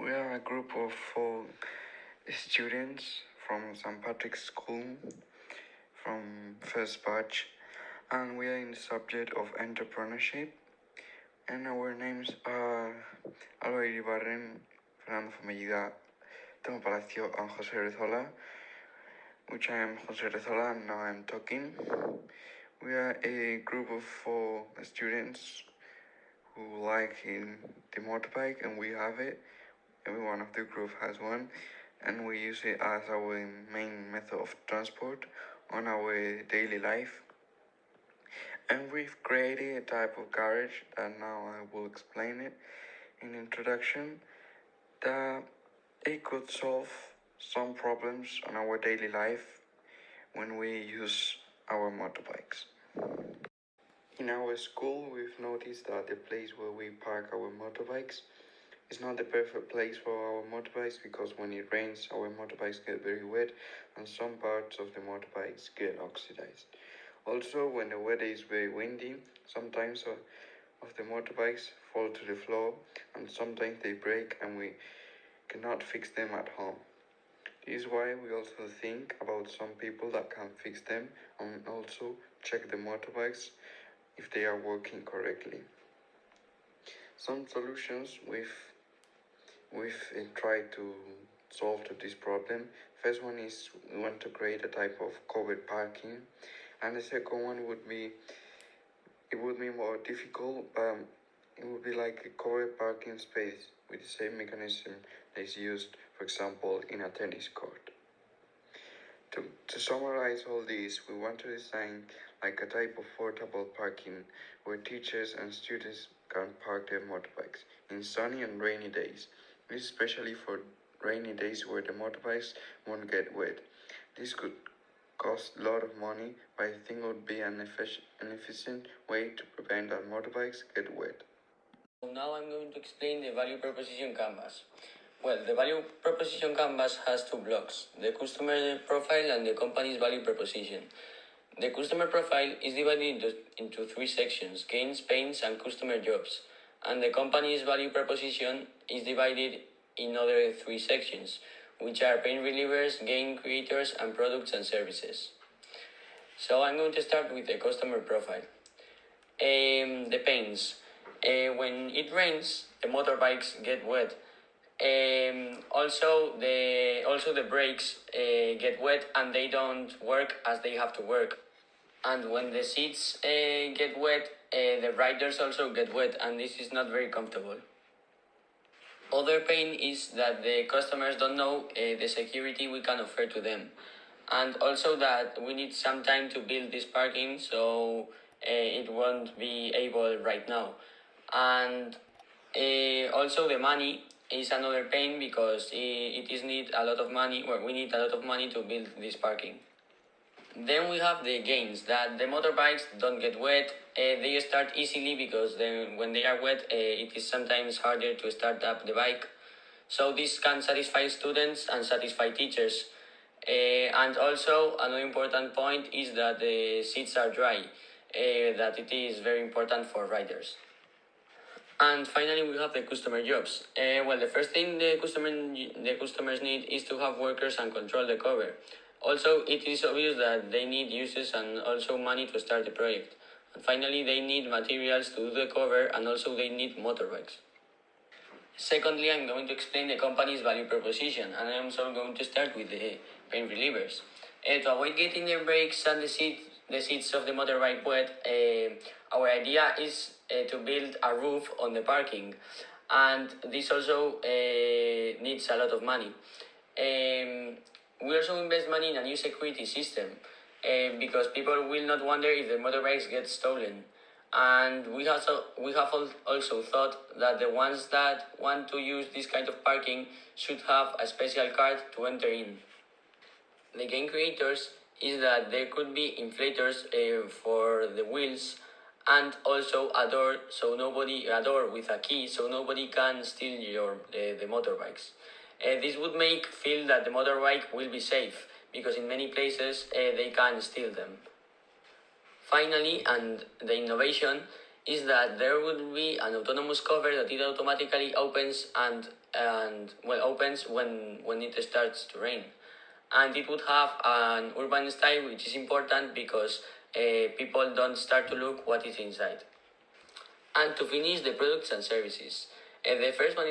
We are a group of 4 students from St. Patrick's School, from first batch, and we are in the subject of entrepreneurship. And our names are Álvaro Iribarren, Fernando Fomellida, Temo Palacio, and José Rezola, which I am José Rezola, and now I'm talking. We are a group of 4 students who like the motorbike, and we have it. Every one of the group has one, and we use it as our main method of transport on our daily life. And we've created a type of garage that now I will explain it in introduction, that it could solve some problems on our daily life when we use our motorbikes. In our school, we've noticed that the place where we park our motorbikes is not the perfect place for our motorbikes, because when it rains, our motorbikes get very wet and some parts of the motorbikes get oxidized. Also, when the weather is very windy, sometimes of the motorbikes fall to the floor, and sometimes they break and we cannot fix them at home. This is why we also think about some people that can fix them, and also check the motorbikes if they are working correctly. Some solutions we've tried to solve to this problem. First one is we want to create a type of covered parking, and the second one would be, it would be more difficult, it would be like a covered parking space with the same mechanism that is used, for example, in a tennis court. To summarize all this, we want to design like a type of portable parking where teachers and students can park their motorbikes in sunny and rainy days. This is especially for rainy days where the motorbikes won't get wet. This could cost a lot of money, but I think it would be an efficient way to prevent that motorbikes get wet. So now I'm going to explain the value proposition canvas. Well, the value proposition canvas has 2 blocks: the customer profile and the company's value proposition. The customer profile is divided into 3 sections: gains, pains, and customer jobs. And the company's value proposition is divided in other 3 sections, which are pain relievers, gain creators, and products and services. So I'm going to start with the customer profile. The pains. When it rains, the motorbikes get wet. Also the brakes get wet and they don't work as they have to work. And when the seats get wet, the riders also get wet, and this is not very comfortable. Other pain is that the customers don't know the security we can offer to them, and also that we need some time to build this parking, so it won't be able right now. And also the money is another pain, because we need a lot of money to build this parking. Then we have the gains, that the motorbikes don't get wet. They start easily, because when they are wet, it is sometimes harder to start up the bike. So this can satisfy students and satisfy teachers. And also another important point is that the seats are dry, that it is very important for riders. And finally, we have the customer jobs. Well, the first thing the customers need is to have workers and control the cover. Also, it is obvious that they need users and also money to start the project. And finally, they need materials to do the cover, and also they need motorbikes. Secondly, I'm going to explain the company's value proposition, and I'm also going to start with the pain relievers. To avoid getting the brakes and the seats of the motorbike wet, our idea is to build a roof on the parking, and this also needs a lot of money. We also invest money in a new security system, because people will not wonder if the motorbikes get stolen. And we have also thought that the ones that want to use this kind of parking should have a special card to enter in. The gain creators is that there could be inflators for the wheels, and also a door with a key, so nobody can steal the motorbikes. This would feel that the motorbike will be safe, because in many places they can steal them. Finally, and the innovation is that there would be an autonomous cover that it automatically opens and and opens when it starts to rain. And it would have an urban style, which is important because people don't start to look what is inside. And to finish, the products and services. The first one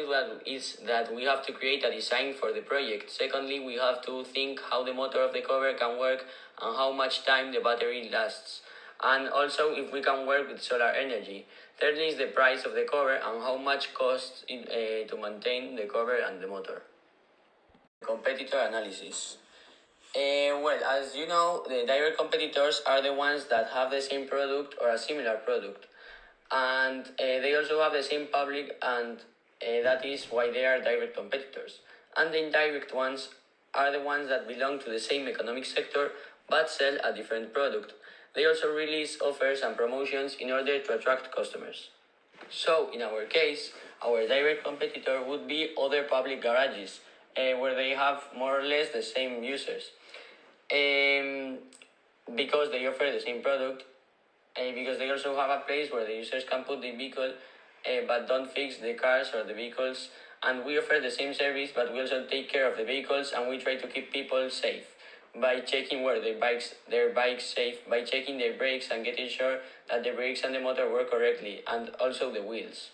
is that we have to create a design for the project. Secondly, we have to think how the motor of the cover can work and how much time the battery lasts. And also if we can work with solar energy. Thirdly is the price of the cover and how much costs to maintain the cover and the motor. Competitor analysis. As you know, the direct competitors are the ones that have the same product or a similar product. And they also have the same public, and that is why they are direct competitors. And the indirect ones are the ones that belong to the same economic sector but sell a different product. They also release offers and promotions in order to attract customers. So, in our case, our direct competitor would be other public garages, where they have more or less the same users. Um, because they offer the same product, because they also have a place where the users can put the vehicle but don't fix the cars or the vehicles. And we offer the same service, but we also take care of the vehicles, and we try to keep people safe by checking where their bikes safe, by checking their brakes and getting sure that the brakes and the motor work correctly, and also the wheels.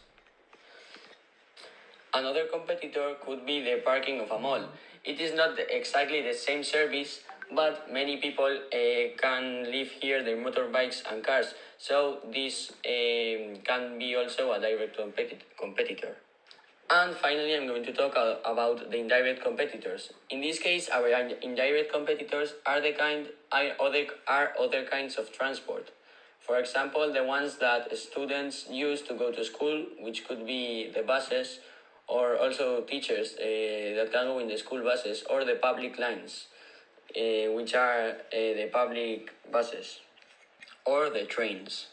Another competitor could be the parking of a mall. It is not exactly the same service, but many people can leave here their motorbikes and cars. So this can be also a direct competitor. And finally, I'm going to talk about the indirect competitors. In this case, our indirect competitors are other kinds of transport. For example, the ones that students use to go to school, which could be the buses, or also teachers that can go in the school buses, or the public lines, which are the public buses, or the trains.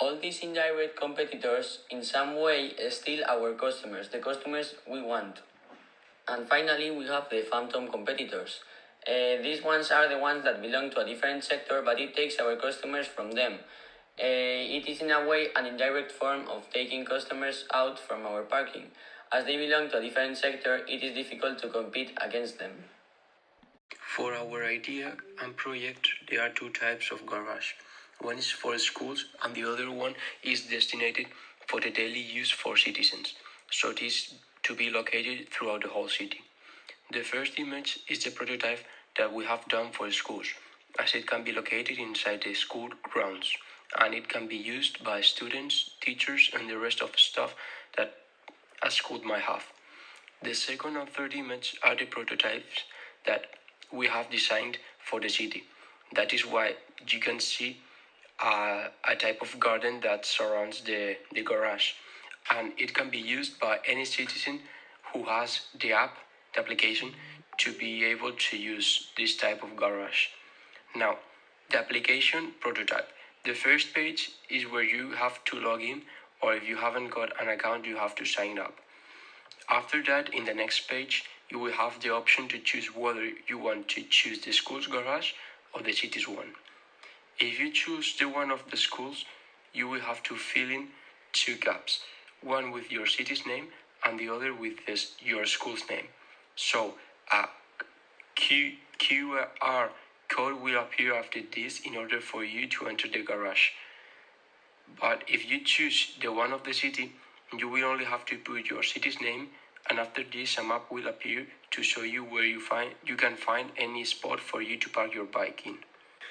All these indirect competitors in some way steal our customers, the customers we want. And finally, we have the phantom competitors. These ones are the ones that belong to a different sector, but it takes our customers from them. It is in a way an indirect form of taking customers out from our parking. As they belong to a different sector, it is difficult to compete against them. For our idea and project, there are two types of garage. One is for schools and the other one is destined for the daily use for citizens, so it is to be located throughout the whole city. The first image is the prototype that we have done for schools, as it can be located inside the school grounds, and it can be used by students, teachers, and the rest of staff that a school might have. The second and third image are the prototypes that we have designed for the city. That is why you can see a type of garden that surrounds the garage, and it can be used by any citizen who has the app, the application, to be able to use this type of garage. Now, the application prototype. The first page is where you have to log in, or if you haven't got an account, you have to sign up. After that, in the next page, you will have the option to choose whether you want to choose the school's garage or the city's one. If you choose the one of the schools, you will have to fill in two gaps, one with your city's name and the other with your school's name. So a QR code will appear after this in order for you to enter the garage. But if you choose the one of the city, you will only have to put your city's name, and after this a map will appear to show you where you can find any spot for you to park your bike in.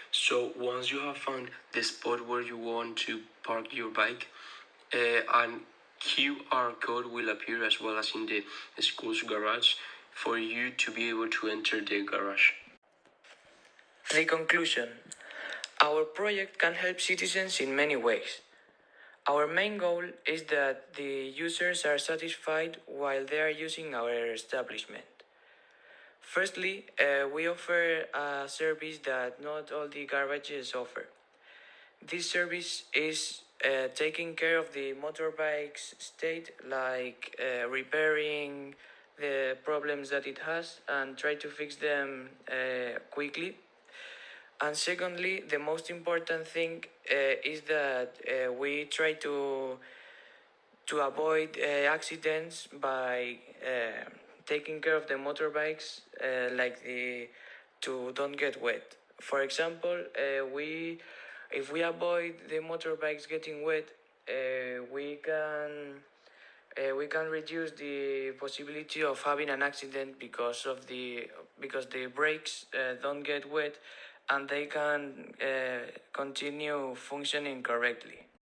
So once you have found the spot where you want to park your bike, an QR code will appear as well as in the school's garage for you to be able to enter the garage. The conclusion. Our project can help citizens in many ways. Our main goal is that the users are satisfied while they are using our establishment. Firstly, we offer a service that not all the garages offer. This service is taking care of the motorbike's state, like repairing the problems that it has and try to fix them quickly. And secondly, the most important thing is that we try to to avoid accidents by taking care of the motorbikes, to don't get wet. For example, if we avoid the motorbikes getting wet, we can reduce the possibility of having an accident because the brakes don't get wet and they can continue functioning correctly.